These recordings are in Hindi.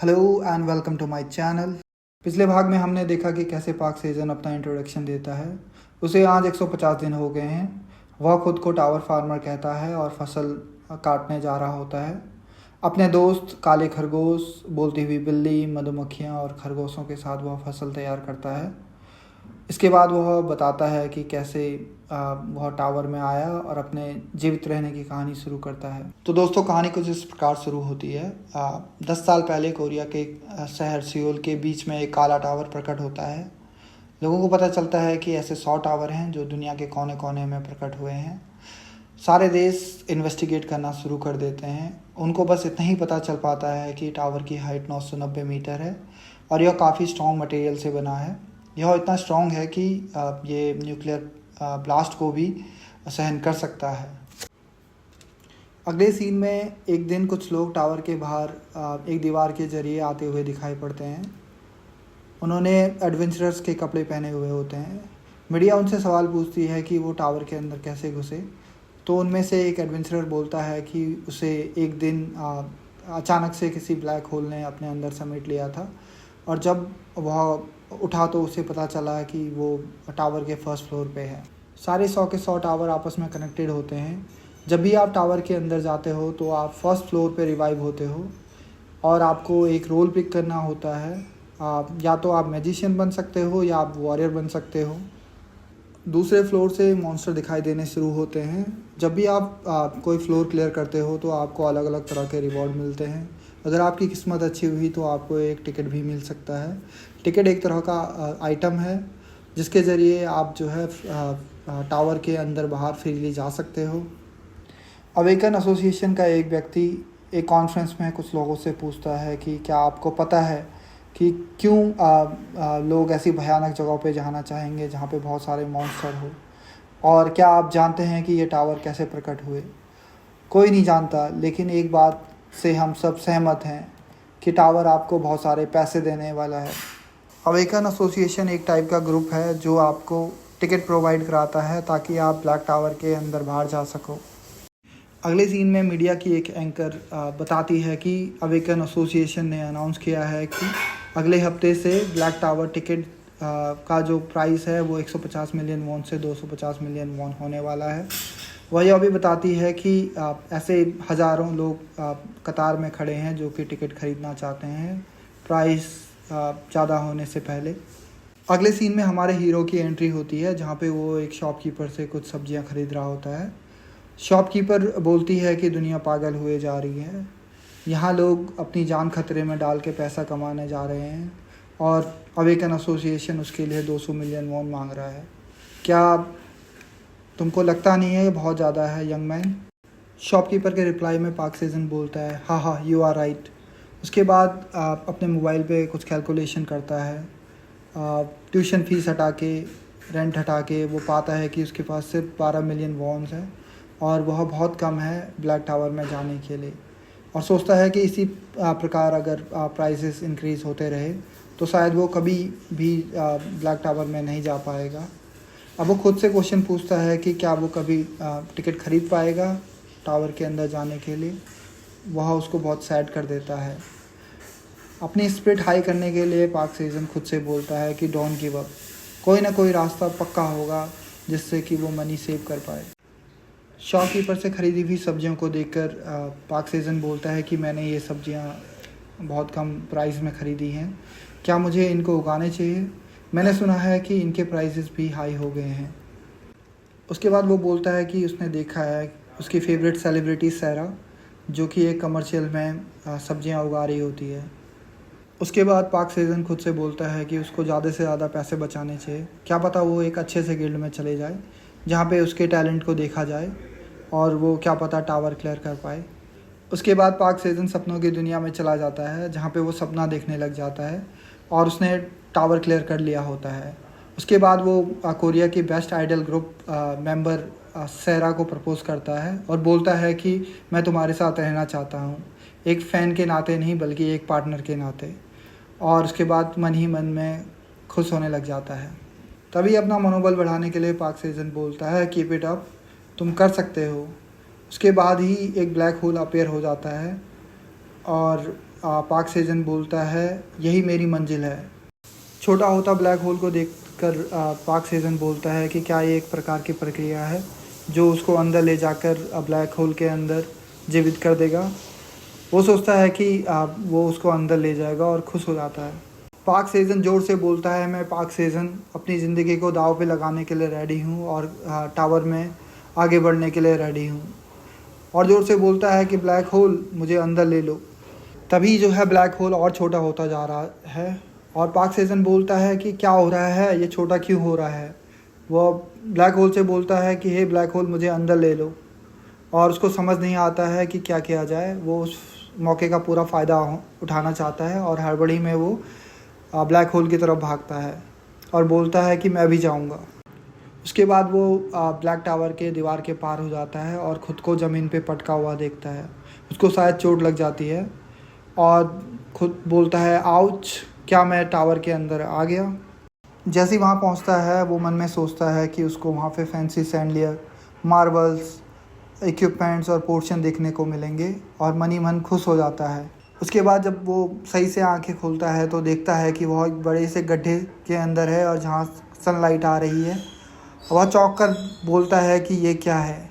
Hello and welcome to my channel. पिछले भाग में हमने देखा कि कैसे पाक सेजन अपना इंट्रोडक्शन देता है। उसे आज 150 दिन हो गए हैं। वह खुद को टावर फार्मर कहता है और फसल काटने जा रहा होता है। अपने दोस्त काले खरगोश, बोलती हुई बिल्ली, मधुमक्खियाँ और खरगोशों के साथ वह फसल तैयार करता है। इसके बाद वह बताता है कि कैसे वह टावर में आया और अपने जीवित रहने की कहानी शुरू करता है। तो दोस्तों, कहानी कुछ इस प्रकार शुरू होती है। 10 साल पहले कोरिया के शहर सियोल के बीच में एक काला टावर प्रकट होता है। लोगों को पता चलता है कि ऐसे 100 टावर हैं जो दुनिया के कोने कोने में प्रकट हुए हैं। सारे देश इन्वेस्टिगेट करना शुरू कर देते हैं। उनको बस इतना ही पता चल पाता है कि टावर की हाइट 990 मीटर है और यह काफ़ी स्ट्रॉन्ग मटेरियल से बना है। यह इतना स्ट्रॉन्ग है कि ये न्यूक्लियर ब्लास्ट को भी सहन कर सकता है। अगले सीन में एक दिन कुछ लोग टावर के बाहर एक दीवार के जरिए आते हुए दिखाई पड़ते हैं। उन्होंने एडवेंचरर्स के कपड़े पहने हुए होते हैं। मीडिया उनसे सवाल पूछती है कि वो टावर के अंदर कैसे घुसे। तो उनमें से एक एडवेंचरर बोलता है कि उसे एक दिन अचानक से किसी ब्लैक होल ने अपने अंदर समेट लिया था और जब वह उठा तो उसे पता चला कि वो टावर के फर्स्ट फ्लोर पे है। सारे 100 के 100 टावर आपस में कनेक्टेड होते हैं। जब भी आप टावर के अंदर जाते हो तो आप फर्स्ट फ्लोर पे रिवाइव होते हो और आपको एक रोल पिक करना होता है। या तो आप मैजिशियन बन सकते हो या आप वॉरियर बन सकते हो। दूसरे फ्लोर से मॉन्स्टर दिखाई देने शुरू होते हैं। जब भी आप कोई फ्लोर क्लियर करते हो तो आपको अलग अलग तरह के रिवॉर्ड मिलते हैं। अगर आपकी किस्मत अच्छी हुई तो आपको एक टिकट भी मिल सकता है। टिकट एक तरह का आइटम है जिसके ज़रिए आप जो है टावर के अंदर बाहर फ्रीली जा सकते हो। अवेकन एसोसिएशन का एक व्यक्ति एक कॉन्फ्रेंस में कुछ लोगों से पूछता है कि क्या आपको पता है कि क्यों लोग ऐसी भयानक जगहों पे जाना चाहेंगे जहाँ पे बहुत सारे मॉन्स्टर हो, और क्या आप जानते हैं कि ये टावर कैसे प्रकट हुए। कोई नहीं जानता, लेकिन एक बात से हम सब सहमत हैं कि टावर आपको बहुत सारे पैसे देने वाला है। अवेकन एसोसिएशन एक टाइप का ग्रुप है जो आपको टिकट प्रोवाइड कराता है ताकि आप ब्लैक टावर के अंदर बाहर जा सको। अगले सीन में मीडिया की एक एंकर बताती है कि अवेकन एसोसिएशन ने अनाउंस किया है कि अगले हफ्ते से ब्लैक टावर टिकट का जो प्राइस है वो 150 मिलियन वॉन से 250 मिलियन वॉन होने वाला है। वह यह भी बताती है कि ऐसे हज़ारों लोग कतार में खड़े हैं जो कि टिकट ख़रीदना चाहते हैं प्राइस ज़्यादा होने से पहले। अगले सीन में हमारे हीरो की एंट्री होती है जहाँ पे वो एक शॉपकीपर से कुछ सब्जियाँ खरीद रहा होता है। शॉपकीपर बोलती है कि दुनिया पागल हुए जा रही है। यहाँ लोग अपनी जान खतरे में डाल के पैसा कमाने जा रहे हैं और अवेकन एसोसिएशन उसके लिए 200 मिलियन वॉन मांग रहा है। क्या तुमको लगता नहीं है ये बहुत ज़्यादा है यंग मैन? शॉपकीपर के रिप्लाई में पाक सेजन बोलता है, हाँ हाँ यू आर राइट। उसके बाद अपने मोबाइल पे कुछ कैलकुलेशन करता है। ट्यूशन फ़ीस हटा के, रेंट हटा के वो पाता है कि उसके पास सिर्फ 12 मिलियन वॉन्स है और वह बहुत कम है ब्लैक टावर में जाने के लिए। और सोचता है कि इसी प्रकार अगर प्राइसेस इंक्रीज़ होते रहे तो शायद वो कभी भी ब्लैक टावर में नहीं जा पाएगा। अब वो खुद से क्वेश्चन पूछता है कि क्या वो कभी टिकट ख़रीद पाएगा टावर के अंदर जाने के लिए। वह उसको बहुत सैड कर देता है। अपनी स्पिरिट हाई करने के लिए पाक सेजन खुद से बोलता है कि डोंट गिव अप, कोई ना कोई रास्ता पक्का होगा जिससे कि वो मनी सेव कर पाए। शॉपकीपर से ख़रीदी हुई सब्जियों को देखकर पाक सेजन बोलता है कि मैंने ये सब्जियां बहुत कम प्राइस में ख़रीदी हैं, क्या मुझे इनको उगाने चाहिए? मैंने सुना है कि इनके प्राइसेस भी हाई हो गए हैं। उसके बाद वो बोलता है कि उसने देखा है उसकी फेवरेट सेलिब्रिटी सैरा, जो कि एक कमर्शियल में सब्जियां उगा रही होती है। उसके बाद पाक सेजन खुद से बोलता है कि उसको ज़्यादा से ज़्यादा पैसे बचाने चाहिए। क्या पता वो एक अच्छे से गिल्ड में चले जाए जहाँ पे उसके टैलेंट को देखा जाए और वो क्या पता टावर क्लियर कर पाए। उसके बाद पाक सेजन सपनों की दुनिया में चला जाता है जहाँ पे वो सपना देखने लग जाता है और उसने टावर क्लियर कर लिया होता है। उसके बाद वो कोरिया की बेस्ट आइडल ग्रुप मेंबर सैरा को प्रपोज़ करता है और बोलता है कि मैं तुम्हारे साथ रहना चाहता हूँ, एक फ़ैन के नाते नहीं बल्कि एक पार्टनर के नाते। और उसके बाद मन ही मन में खुश होने लग जाता है। तभी अपना मनोबल बढ़ाने के लिए पाक सेजन बोलता है कीप इट अप, तुम कर सकते हो। उसके बाद ही एक ब्लैक होल अपीयर हो जाता है और पार्क सेजन बोलता है यही मेरी मंजिल है। छोटा होता ब्लैक होल को देखकर पार्क सेजन बोलता है कि क्या ये एक प्रकार की प्रक्रिया है जो उसको अंदर ले जाकर ब्लैक होल के अंदर जीवित कर देगा। वो सोचता है कि वो उसको अंदर ले जाएगा और खुश हो जाता है। पार्क सेजन ज़ोर से बोलता है मैं पार्क सेजन अपनी ज़िंदगी को दाव पे लगाने के लिए रेडी हूँ और टावर में आगे बढ़ने के लिए रेडी हूँ। और ज़ोर से बोलता है कि ब्लैक होल मुझे अंदर ले लो। तभी जो है ब्लैक होल और छोटा होता जा रहा है और पार्क सेजन बोलता है कि क्या हो रहा है, ये छोटा क्यों हो रहा है। वो ब्लैक होल से बोलता है कि हे ब्लैक होल मुझे अंदर ले लो। और उसको समझ नहीं आता है कि क्या किया जाए। वो उस मौके का पूरा फ़ायदा उठाना चाहता है और हड़बड़ी में वो ब्लैक होल की तरफ भागता है और बोलता है कि मैं भी जाऊंगा। उसके बाद वो ब्लैक टावर के दीवार के पार हो जाता है और ख़ुद को ज़मीन पे पटका हुआ देखता है। उसको शायद चोट लग जाती है और खुद बोलता है आउच, क्या मैं टावर के अंदर आ गया। जैसे ही वहाँ पहुँचता है वो मन में सोचता है कि उसको वहाँ पे फैंसी सैंडलियर, मार्बल्स, इक्विपमेंट्स और पोर्शन देखने को मिलेंगे और मन ही मन खुश हो जाता है। उसके बाद जब वो सही से आंखें खोलता है तो देखता है कि वह एक बड़े से गड्ढे के अंदर है और जहाँ सनलाइट आ रही है। वह चौंक कर बोलता है कि ये क्या है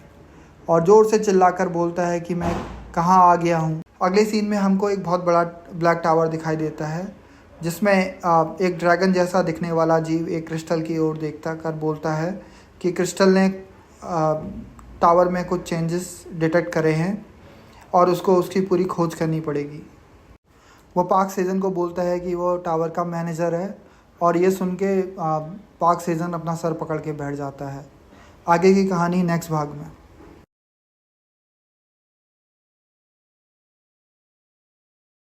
और ज़ोर से चिल्लाकर बोलता है कि मैं कहाँ आ गया हूँ। अगले सीन में हमको एक बहुत बड़ा ब्लैक टावर दिखाई देता है जिसमें एक ड्रैगन जैसा दिखने वाला जीव एक क्रिस्टल की ओर देखता कर बोलता है कि क्रिस्टल ने टावर में कुछ चेंजेस डिटेक्ट करे हैं और उसको उसकी पूरी खोज करनी पड़ेगी। वो पार्क सेजन को बोलता है कि वो टावर का मैनेजर है और ये सुन के पार्क सेजन अपना सर पकड़ के बैठ जाता है। आगे की कहानी नेक्स्ट भाग में।